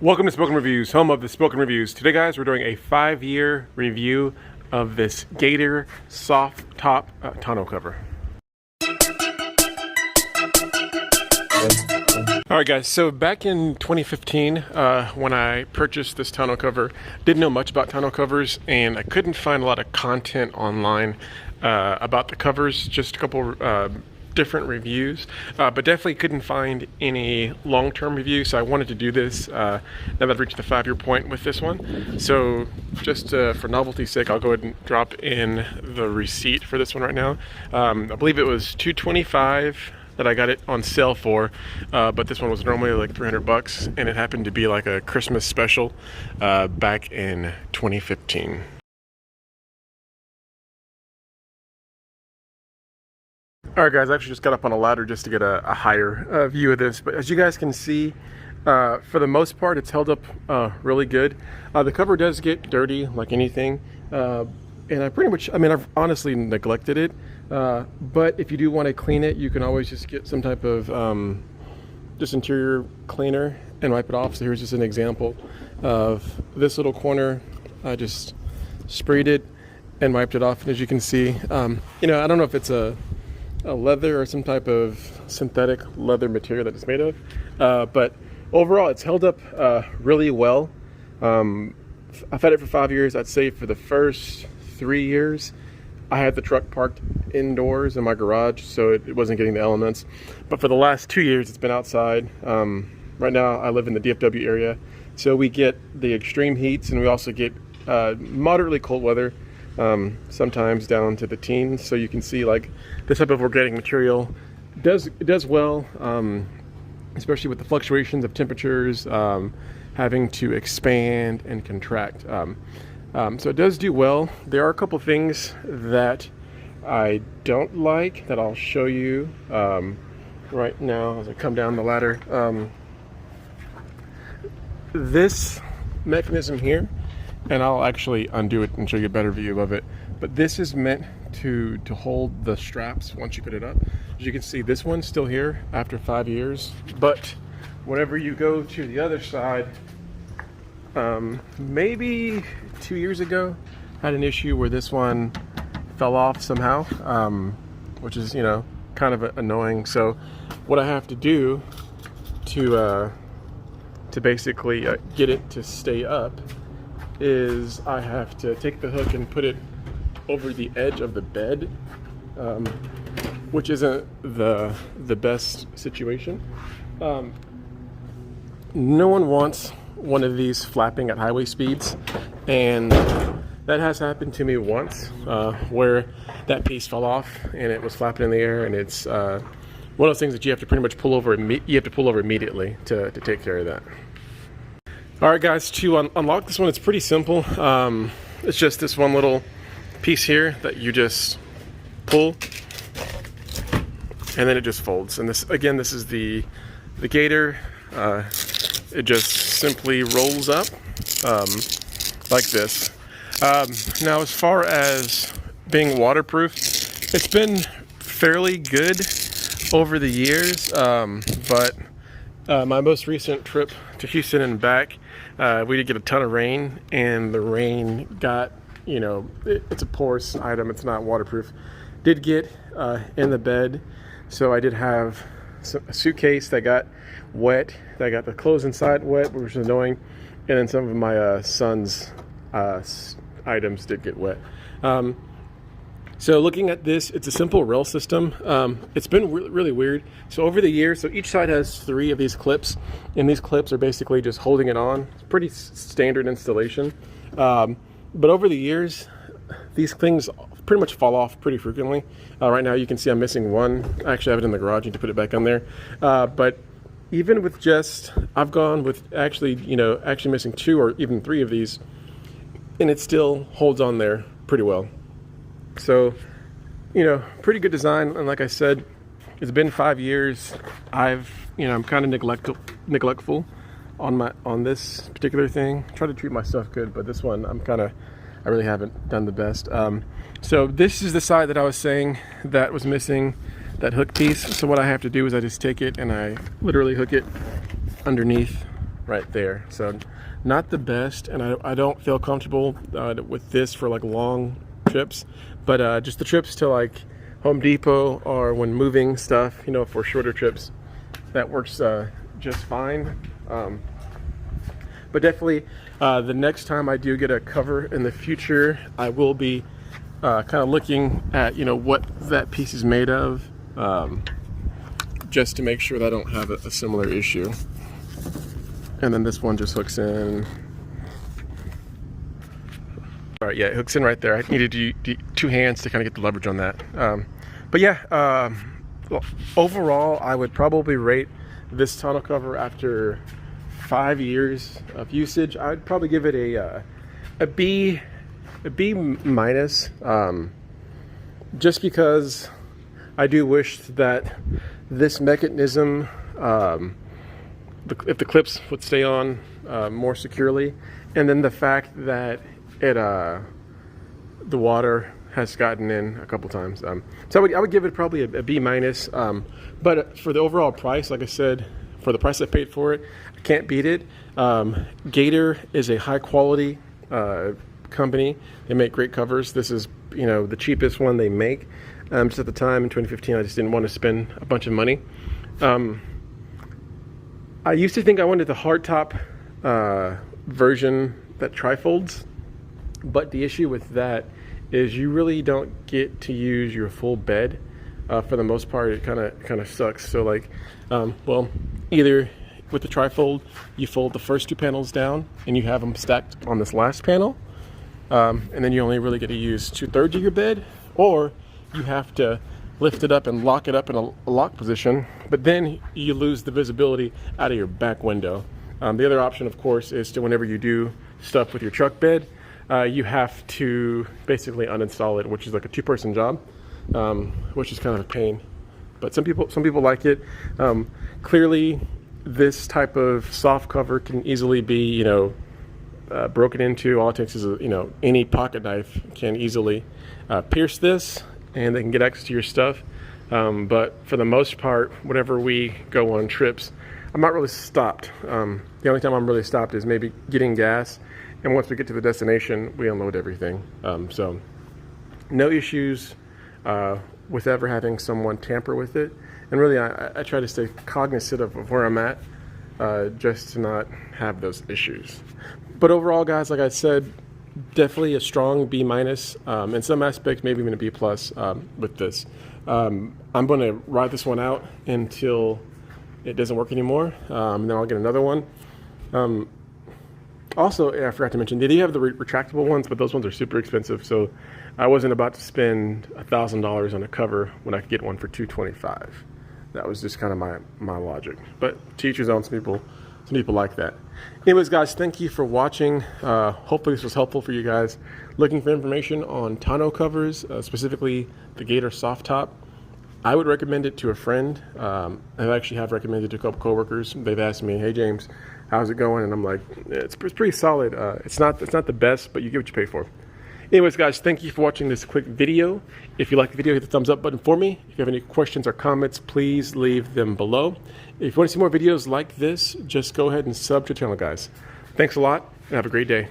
Welcome to Spoken Reviews, home of the Spoken Reviews. Today, guys, we're doing a 5-year review of this Gator soft top tonneau cover. Alright guys, so back in 2015, when I purchased this tonneau cover, didn't know much about tonneau covers, and I couldn't find a lot of content online about the covers, just a couple different reviews, but definitely couldn't find any long-term reviews, so I wanted to do this now that I've reached the 5-year point with this one. So just for novelty's sake, I'll go ahead and drop in the receipt for this one right now. I believe it was $225 that I got it on sale for, but this one was normally like $300, and it happened to be like a Christmas special back in 2015. Alright guys, I actually just got up on a ladder just to get a higher view of this, but as you guys can see, for the most part it's held up really good. The cover does get dirty like anything, and I've honestly neglected it, but if you do want to clean it, you can always just get some type of just interior cleaner and wipe it off. So here's just an example of this little corner. I just sprayed it and wiped it off, and as you can see, I don't know if it's a leather or some type of synthetic leather material that it's made of, but overall it's held up really well. I've had it for 5 years. I'd say for the first 3 years I had the truck parked indoors in my garage, so it wasn't getting the elements, but for the last 2 years it's been outside. Right now I live in the DFW area, so we get the extreme heats, and we also get moderately cold weather, sometimes down to the teens. So you can see like this type of organic material does well, especially with the fluctuations of temperatures, having to expand and contract. So it does do well. There are a couple things that I don't like that I'll show you right now as I come down the ladder. This mechanism here, and I'll actually undo it and show you a better view of it, but this is meant to hold the straps once you put it up. As you can see, this one's still here after 5 years, but whenever you go to the other side, maybe 2 years ago, had an issue where this one fell off somehow, which is, kind of annoying. So what I have to do to basically get it to stay up is I have to take the hook and put it over the edge of the bed, which isn't the best situation. No one wants one of these flapping at highway speeds, and that has happened to me once, where that piece fell off and it was flapping in the air, and it's one of those things that you have to pretty much pull over. You have to pull over immediately to take care of that. All right, guys, to unlock this one, it's pretty simple. It's just this one little piece here that you just pull, and then it just folds. And this is the Gator. It just simply rolls up like this. Now, as far as being waterproof, it's been fairly good over the years, but my most recent trip to Houston and back, we did get a ton of rain, and the rain got, it's a porous item, it's not waterproof. Did get in the bed, so I did have a suitcase that got wet, that got the clothes inside wet, which was annoying, and then some of my son's items did get wet. So looking at this, it's a simple rail system. It's been really weird. So over the years, so each side has 3 of these clips, and these clips are basically just holding it on. It's pretty standard installation. But over the years, these things pretty much fall off pretty frequently. Right now you can see I'm missing one. I actually have it in the garage. I need to put it back on there. But even with I've gone with actually missing 2 or even 3 of these, and it still holds on there pretty well. So, pretty good design. And like I said, it's been 5 years. I'm kind of neglectful on this particular thing. I try to treat my stuff good, but this one I really haven't done the best. So this is the side that I was saying that was missing that hook piece. So what I have to do is I just take it and I literally hook it underneath right there. So not the best, and I don't feel comfortable with this for like long trips, but just the trips to like Home Depot or when moving stuff, you know, for shorter trips, that works just fine. But definitely the next time I do get a cover in the future, I will be kind of looking at, you know, what that piece is made of, just to make sure that I don't have a similar issue. And then this one just hooks in. All right, yeah, it hooks in right there. I needed two hands to kind of get the leverage on that. But yeah, well, overall, I would probably rate this tonneau cover after 5 years of usage. I'd probably give it a B minus, just because I do wish that this mechanism, if the clips would stay on more securely, and then the fact that it the water has gotten in a couple times. So I would give it probably a B minus. But for the overall price, like I said, for the price I paid for it, I can't beat it. Gator is a high quality company. They make great covers. This is, you know, the cheapest one they make. Just at the time in 2015, I just didn't want to spend a bunch of money. I used to think I wanted the hardtop version that trifolds, but the issue with that is you really don't get to use your full bed. For the most part, it kind of sucks. So like, well, either with the trifold, you fold the first two panels down and you have them stacked on this last panel, and then you only really get to use 2/3 of your bed, or you have to lift it up and lock it up in a lock position, but then you lose the visibility out of your back window. The other option, of course, is to, whenever you do stuff with your truck bed, you have to basically uninstall it, which is like a 2-person job, which is kind of a pain. But some people like it. Clearly, this type of soft cover can easily be, you know, broken into. All it takes is you know, any pocket knife can easily pierce this, and they can get access to your stuff. But for the most part, whenever we go on trips, I'm not really stopped. The only time I'm really stopped is maybe getting gas, and once we get to the destination, we unload everything. So no issues with ever having someone tamper with it. And really, I try to stay cognizant of where I'm at, just to not have those issues. But overall, guys, like I said, definitely a strong B minus. In some aspects, maybe even a B plus with this. I'm going to ride this one out until it doesn't work anymore, and then I'll get another one. Also, I forgot to mention, they do have the retractable ones, but those ones are super expensive, so I wasn't about to spend $1,000 on a cover when I could get one for $225. That was just kind of my logic. But to each his own. Some people like that. Anyways, guys, thank you for watching. Hopefully this was helpful for you guys looking for information on tonneau covers, specifically the Gator soft top. I would recommend it to a friend. I actually have recommended it to a couple coworkers. They've asked me, "Hey James, how's it going?" And I'm like, it's pretty solid. It's not the best, but you get what you pay for. Anyways, guys, thank you for watching this quick video. If you like the video, hit the thumbs up button for me. If you have any questions or comments, please leave them below. If you want to see more videos like this, just go ahead and sub to the channel, guys. Thanks a lot, and have a great day.